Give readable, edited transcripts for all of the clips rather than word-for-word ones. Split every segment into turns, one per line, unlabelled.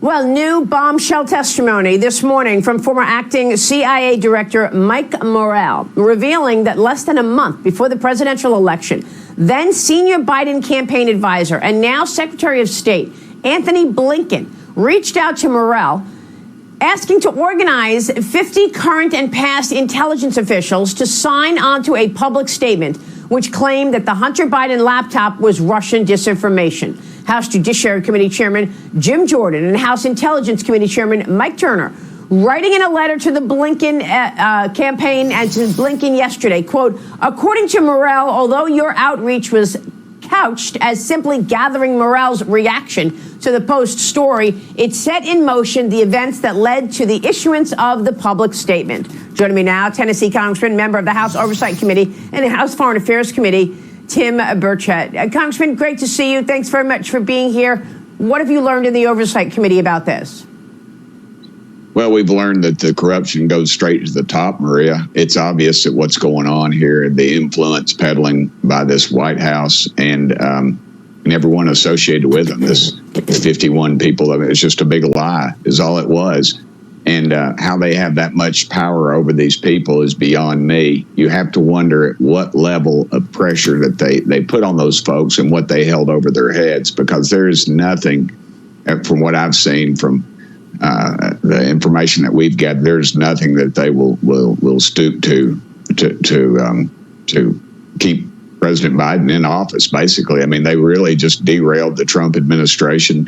Well, new bombshell testimony this morning from former acting CIA Director Mike Morell, revealing that less than a month before the presidential election, then senior Biden campaign advisor and now Secretary of State Anthony Blinken reached out to Morell, asking to organize 50 current and past intelligence officials to sign onto a public statement which claimed that the Hunter Biden laptop was Russian disinformation. House Judiciary Committee Chairman Jim Jordan and House Intelligence Committee Chairman Mike Turner, writing in a letter to the Blinken campaign and to Blinken yesterday, quote, according to Morell, although your outreach was couched as simply gathering Morell's reaction to the Post story, it set in motion the events that led to the issuance of the public statement. Joining me now, Tennessee Congressman, member of the House Oversight Committee and the House Foreign Affairs Committee, Tim Burchett. Congressman, great to see you. Thanks very much for being here. What have you learned in the Oversight Committee about this?
Well, we've learned that the corruption goes straight to the top, Maria. It's obvious that what's going on here, the influence peddling by this White House and everyone associated with them, this 51 people, I mean, it's just a big lie is all it was. And how they have that much power over these people is beyond me. You have to wonder at what level of pressure that they put on those folks and what they held over their heads, because there is nothing, from what I've seen from the information that we've got, there's nothing that they will stoop to keep President Biden in office, basically. I mean, they really just derailed the Trump administration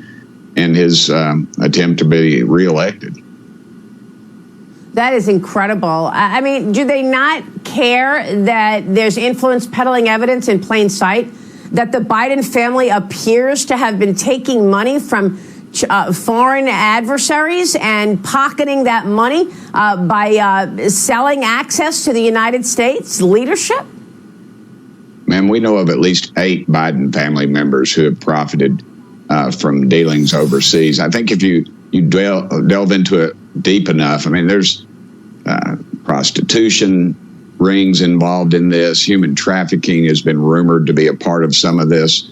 and his attempt to be reelected.
That is incredible. I mean, do they not care that there's influence peddling evidence in plain sight, that the Biden family appears to have been taking money from foreign adversaries and pocketing that money by selling access to the United States leadership?
Man, we know of at least 8 Biden family members who have profited from dealings overseas. I think if you delve into it deep enough, I mean, there's prostitution rings involved in this. Human trafficking has been rumored to be a part of some of this.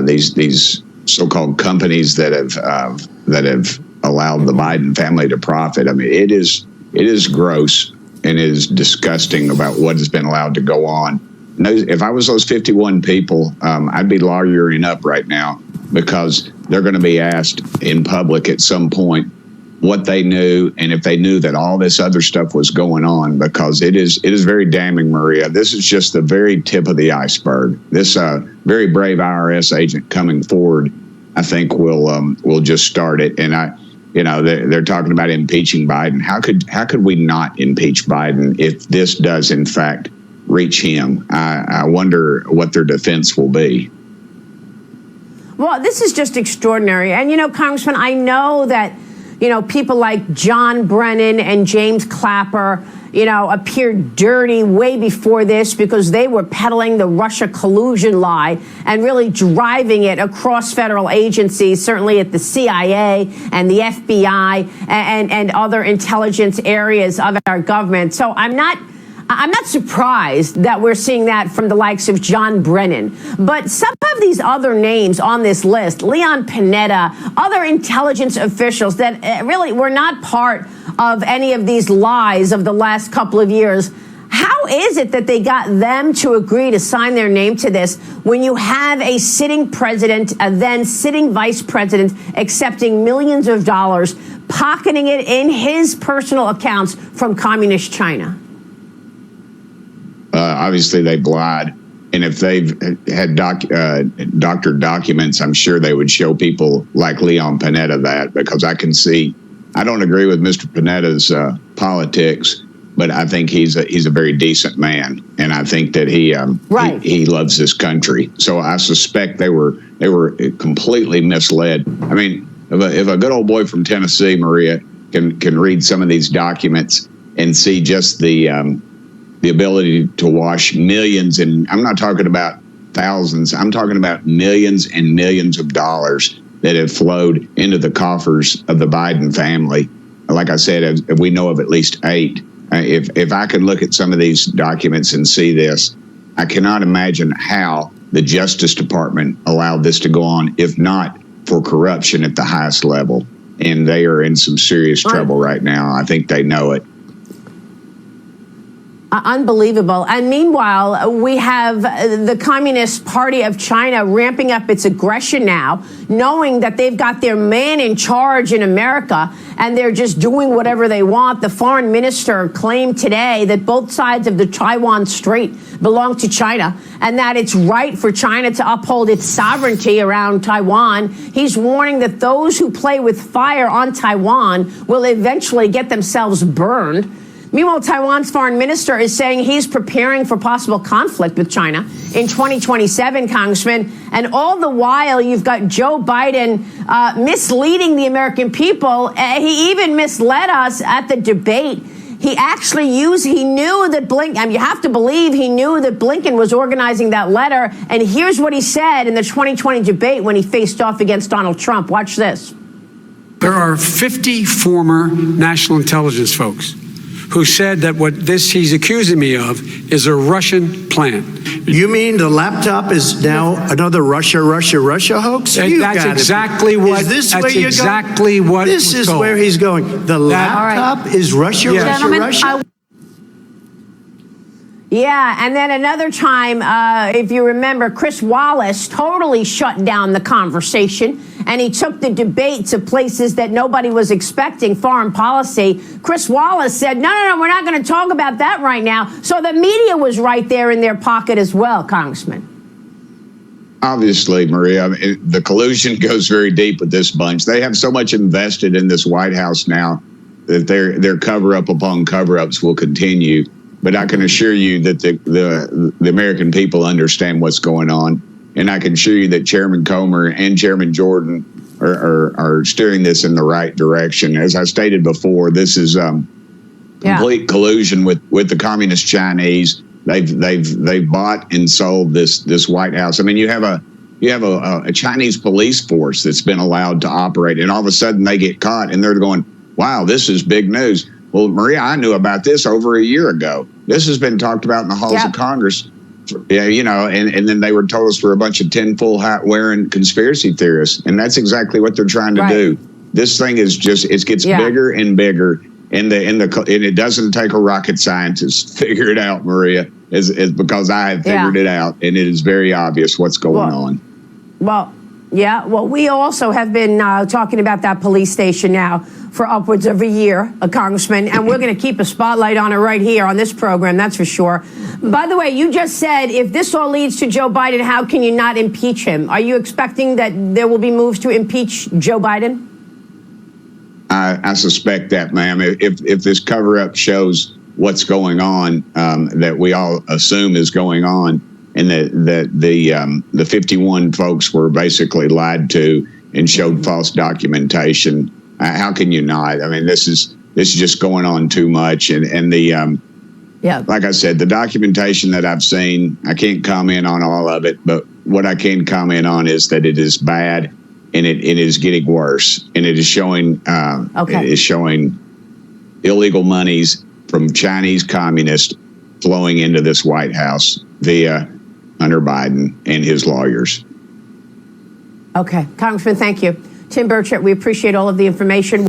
These so-called companies that have allowed the Biden family to profit. I mean, it is gross and it is disgusting about what has been allowed to go on. If I was those 51 people, I'd be lawyering up right now, because they're going to be asked in public at some point what they knew, and if they knew that all this other stuff was going on, because it is very damning, Maria. This is just the very tip of the iceberg. This very brave IRS agent coming forward, I think, will just start it. And they're talking about impeaching Biden. How could we not impeach Biden if this does in fact reach him? I wonder what their defense will be.
Well, this is just extraordinary. And, Congressman, I know that, people like John Brennan and James Clapper, appeared dirty way before this, because they were peddling the Russia collusion lie and really driving it across federal agencies, certainly at the CIA and the FBI and other intelligence areas of our government. So I'm not surprised that we're seeing that from the likes of John Brennan. But some of these other names on this list, Leon Panetta, other intelligence officials that really were not part of any of these lies of the last couple of years, how is it that they got them to agree to sign their name to this when you have a sitting president, a then sitting vice president, accepting millions of dollars, pocketing it in his personal accounts from communist China?
Obviously, they've lied. And if they've had doctored documents, I'm sure they would show people like Leon Panetta that, because I don't agree with Mr. Panetta's politics, but I think he's a very decent man. And I think that he loves this country. So I suspect they were completely misled. I mean, if a good old boy from Tennessee, Maria, can read some of these documents and see just the ability to wash millions, and I'm not talking about thousands, I'm talking about millions and millions of dollars that have flowed into the coffers of the Biden family. Like I said, we know of at least 8. If I could look at some of these documents and see this, I cannot imagine how the Justice Department allowed this to go on, if not for corruption at the highest level. and they are in some serious trouble right now. I think they know it.
Unbelievable. And meanwhile, we have the Communist Party of China ramping up its aggression now, knowing that they've got their man in charge in America and they're just doing whatever they want. The foreign minister claimed today that both sides of the Taiwan Strait belong to China and that it's right for China to uphold its sovereignty around Taiwan. He's warning that those who play with fire on Taiwan will eventually get themselves burned. Meanwhile, Taiwan's foreign minister is saying he's preparing for possible conflict with China in 2027, Congressman. And all the while, you've got Joe Biden misleading the American people. He even misled us at the debate. He actually he knew that Blinken, you have to believe he knew that Blinken was organizing that letter. And here's what he said in the 2020 debate when he faced off against Donald Trump. Watch this.
There are 50 former national intelligence folks who said that what he's accusing me of is a Russian plan.
You mean the laptop is now another Russia hoax?
That's exactly what.
Is this
that's
where you're
exactly
going?
what.
This is
told.
where he's going. The laptop is Russia,
Yes.
Russia.
Yeah, and then another time, if you remember, Chris Wallace totally shut down the conversation, and he took the debate to places that nobody was expecting, foreign policy. Chris Wallace said, no, we're not going to talk about that right now. So the media was right there in their pocket as well, Congressman.
Obviously, Maria, the collusion goes very deep with this bunch. They have so much invested in this White House now that their cover-up upon cover-ups will continue. But I can assure you that the American people understand what's going on. And I can assure you that Chairman Comer and Chairman Jordan are steering this in the right direction. As I stated before, this is complete collusion with the Communist Chinese. They've bought and sold this White House. I mean, you have a Chinese police force that's been allowed to operate, and all of a sudden they get caught and they're going, wow, this is big news. Well, Maria, I knew about this over a year ago. This has been talked about in the halls of Congress. And then they were told us we're a bunch of tinfoil hat wearing conspiracy theorists. And that's exactly what they're trying to do. This thing is it gets bigger and bigger. And it doesn't take a rocket scientist to figure it out, Maria, is because I have figured it out. And it is very obvious what's going on.
Well, we also have been talking about that police station now for upwards of a year, Congressman, and we're going to keep a spotlight on it right here on this program, that's for sure. By the way, you just said if this all leads to Joe Biden, how can you not impeach him? Are you expecting that there will be moves to impeach Joe Biden?
I suspect that, ma'am. If this cover-up shows what's going on, that we all assume is going on, and that the 51 folks were basically lied to and showed false documentation, how can you not? I mean, this is just going on too much, and like I said, the documentation that I've seen, I can't comment on all of it, but what I can comment on is that it is bad, and it is getting worse, and it is showing illegal monies from Chinese communists flowing into this White House via Hunter Biden and his lawyers.
Okay, Congressman, thank you. Tim Burchett, we appreciate all of the information.